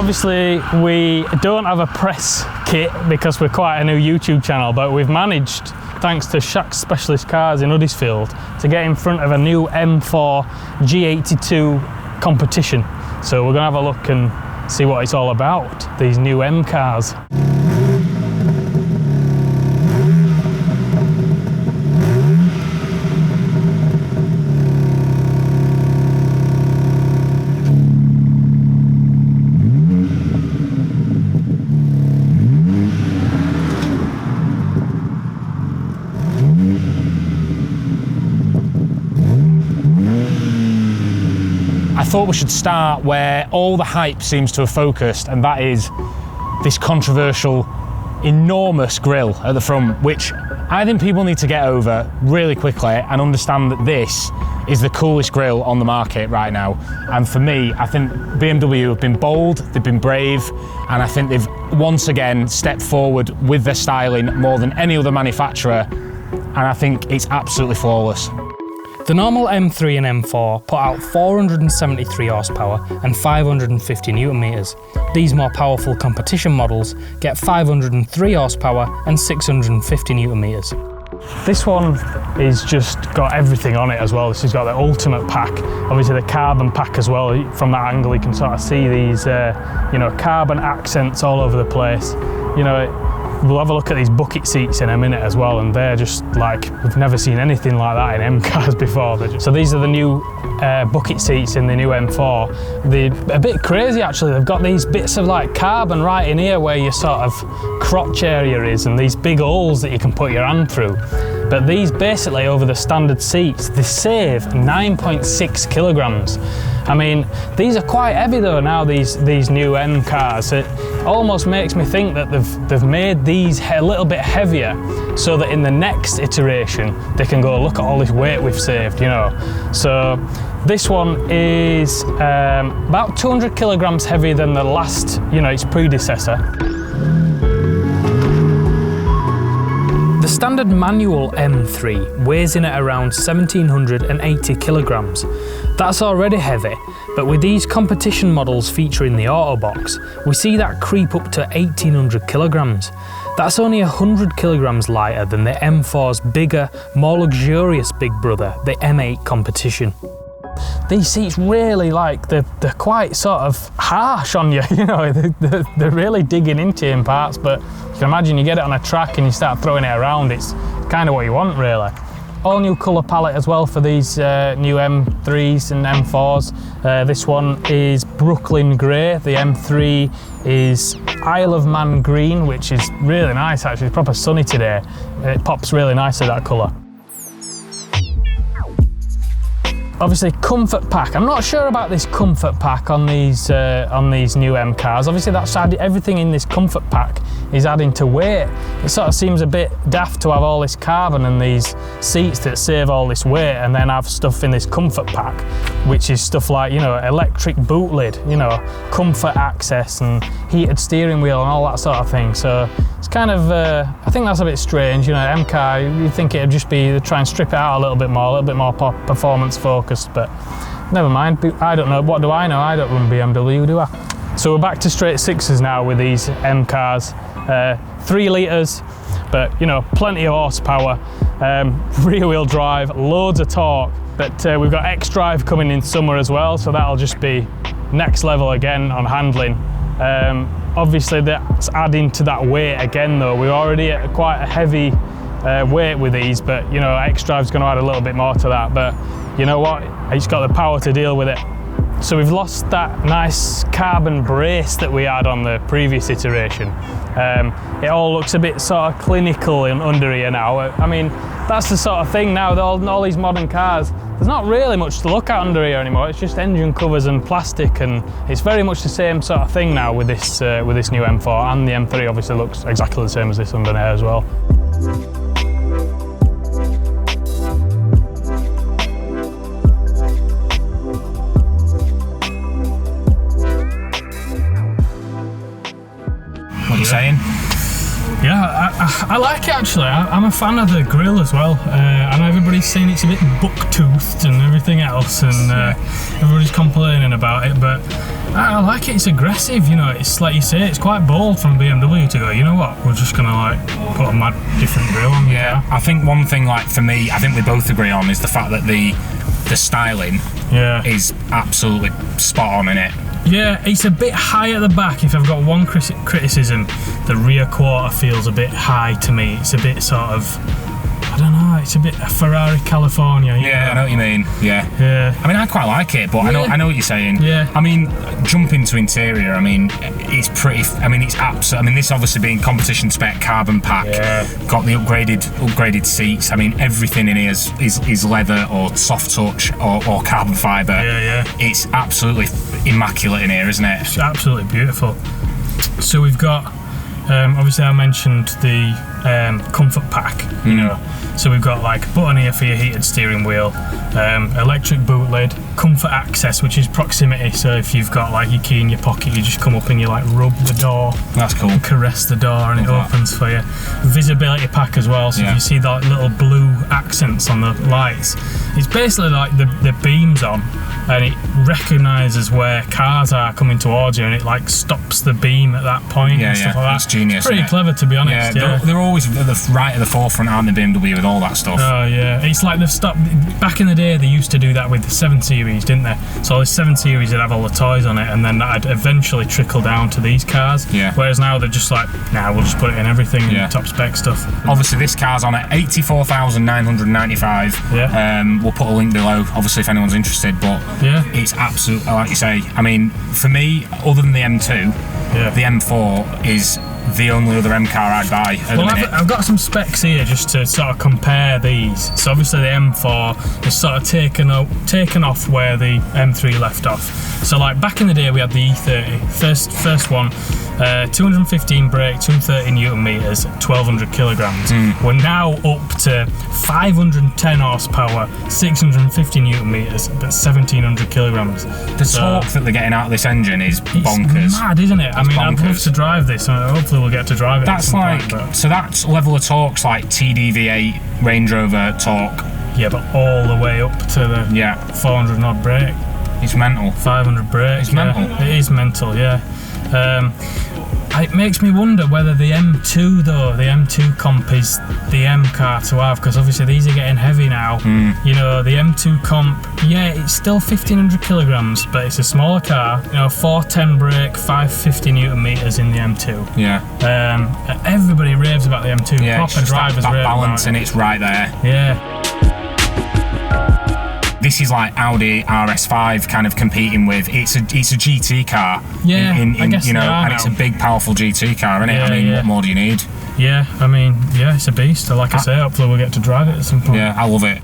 Obviously, we don't have a press kit because we're quite a new YouTube channel, but we've managed, thanks to Shaq's Specialist Cars in Huddersfield, to get in front of a new M4 G82 competition. So we're gonna have a look and see what it's all about, these new M cars. I thought we should start where all the hype seems to have focused, and that is this controversial, enormous grille at the front, which I think people need to get over really quickly and understand that this is the coolest grille on the market right now. And for me, I think BMW have been bold, they've been brave, and I think they've once again stepped forward with their styling more than any other manufacturer, and I think it's absolutely flawless. The normal M3 and M4 put out 473 horsepower and 550 Newton meters. These more powerful competition models get 503 horsepower and 650 Newton meters. This one is just got everything on it as well. This has got the ultimate pack, obviously the carbon pack as well. From that angle you can sort of see these you know, carbon accents all over the place. You know, we'll have a look at these bucket seats in a minute as well, and they're just like, we've never seen anything like that in M cars before. So these are the new bucket seats in the new M4. They're a bit crazy actually. They've got these bits of like carbon right in here where your sort of crotch area is, and these big holes that you can put your hand through. But these basically, over the standard seats, they save 9.6 kilograms. I mean, these are quite heavy though now, these new M cars. It almost makes me think that they've made these a little bit heavier so that in the next iteration they can go, look at all this weight we've saved, you know. So this one is about 200 kilograms heavier than the last, you know, its predecessor. The standard manual M3 weighs in at around 1780 kilograms. That's already heavy, but with these competition models featuring the auto box, we see that creep up to 1800 kilograms. That's only 100 kilograms lighter than the M4's bigger, more luxurious big brother, the M8 competition. These seats really, like, they're quite sort of harsh on you, you know, they're really digging into you in parts, but you can imagine you get it on a track and you start throwing it around, it's kind of what you want really. All new colour palette as well for these new M3s and M4s. This one is Brooklyn Grey, the M3 is Isle of Man Green, which is really nice actually, it's proper sunny today. It pops really nicely, that colour. Obviously comfort pack. I'm not sure about this comfort pack on these new M cars. Obviously that's everything in this comfort pack is adding to weight. It sort of seems a bit daft to have all this carbon and these seats that save all this weight and then have stuff in this comfort pack, which is stuff like, you know, electric boot lid, you know, comfort access and heated steering wheel and all that sort of thing. So it's kind of, I think that's a bit strange, you know, M car, you'd think it'd just be try and strip it out a little bit more performance focused, but never mind. I don't know, what do I know? I don't run BMW, do I? So we're back to straight sixes now with these M cars. 3 litres, but you know, plenty of horsepower, rear wheel drive, loads of torque, but we've got X-Drive coming in summer as well, so that'll just be next level again on handling. Obviously that's adding to that weight again though. We're already at quite a heavy weight with these, but you know, X-Drive's going to add a little bit more to that, but you know what, it's got the power to deal with it. So we've lost that nice carbon brace that we had on the previous iteration. It all looks a bit sort of clinical under here now. I mean, that's the sort of thing now, all these modern cars, there's not really much to look at under here anymore. It's just engine covers and plastic, and it's very much the same sort of thing now with this new M4, and the M3 obviously looks exactly the same as this under here as well. What are you saying? Yeah, I like it actually. I'm a fan of the grill as well. I know everybody's saying it's a bit buck-toothed and everything else, and everybody's complaining about it, but I like it. It's aggressive, you know. It's like you say, it's quite bold from BMW to go, you know what, we're just gonna like put a mad different grill on. Yeah, I think one thing, like for me, I think we both agree on is the fact that the styling is absolutely spot on in it. Yeah, it's a bit high at the back. If I've got one criticism, the rear quarter feels a bit high to me. It's a bit sort of, I don't know, it's a bit Ferrari California. Yeah, I know what you mean. Yeah. I mean, I quite like it, but I know what you're saying. Yeah. I mean, jumping to interior, I mean, it's pretty. I mean, it's absolute. I mean, this obviously being competition spec carbon pack, got the upgraded seats. I mean, everything in here is leather or soft touch or carbon fibre. Yeah. It's absolutely immaculate in here, isn't it? It's absolutely beautiful. So we've got, obviously I mentioned the comfort pack, you know. So we've got like button here for your heated steering wheel, electric boot lid, comfort access, which is proximity. So if you've got like your key in your pocket, you just come up and you like rub the door. That's cool. And caress the door and it opens for you. Visibility pack as well. So if you see that little blue accents on the lights, it's basically like the beams on, and it recognises where cars are coming towards you, and it like stops the beam at that point and stuff like that. It's genius. It's pretty clever, to be honest. Yeah, they're always right at the forefront, aren't they, BMW, with all that stuff? Oh yeah, it's like they've stopped. Back in the day, they used to do that with the 7 Series, didn't they? So the 7 Series would have all the toys on it, and then that'd eventually trickle down to these cars. Yeah. Whereas now they're just like, nah, we'll just put it in everything, top spec stuff. Obviously, this car's on at 84,995. Yeah. We'll put a link below, obviously, if anyone's interested. But it's absolute, like you say. I mean, for me, other than the M2, the M4 is the only other M car I'd buy at the minute. I've got some specs here just to sort of compare these. So obviously the M4 is sort of taken off where the M3 left off. So like back in the day we had the E30, first one, 215 brake, 230 Newton meters, 1200 kilograms. We're now up to 510 horsepower, 650 Newton meters, but 1700 kilograms. The torque that they're getting out of this engine is bonkers. It's mad, isn't it? I mean, bonkers. I'd love to drive this, and hopefully we'll get to drive it. That's like, so that's level of torque's like TDV8 Range Rover torque. Yeah, but all the way up to the 400 odd brake. It's mental. 500 brake. It's mental. It is mental, yeah. It makes me wonder whether the M2 though, the M2 comp is the M car to have, because obviously these are getting heavy now. You know, the M2 comp, it's still 1500 kilograms, but it's a smaller car. You know, 410 brake, 550 Newton meters in the M2. Yeah. Everybody raves about the M2. Yeah, proper drivers that rave balance about and it's right there. Yeah. This is like Audi RS5 kind of competing with. It's a GT car. Yeah, I guess you know, and now. it's a big, powerful GT car, isn't it? I mean, what more do you need? Yeah, I mean, it's a beast. Like I say, hopefully we'll get to drive it at some point. Yeah, I love it.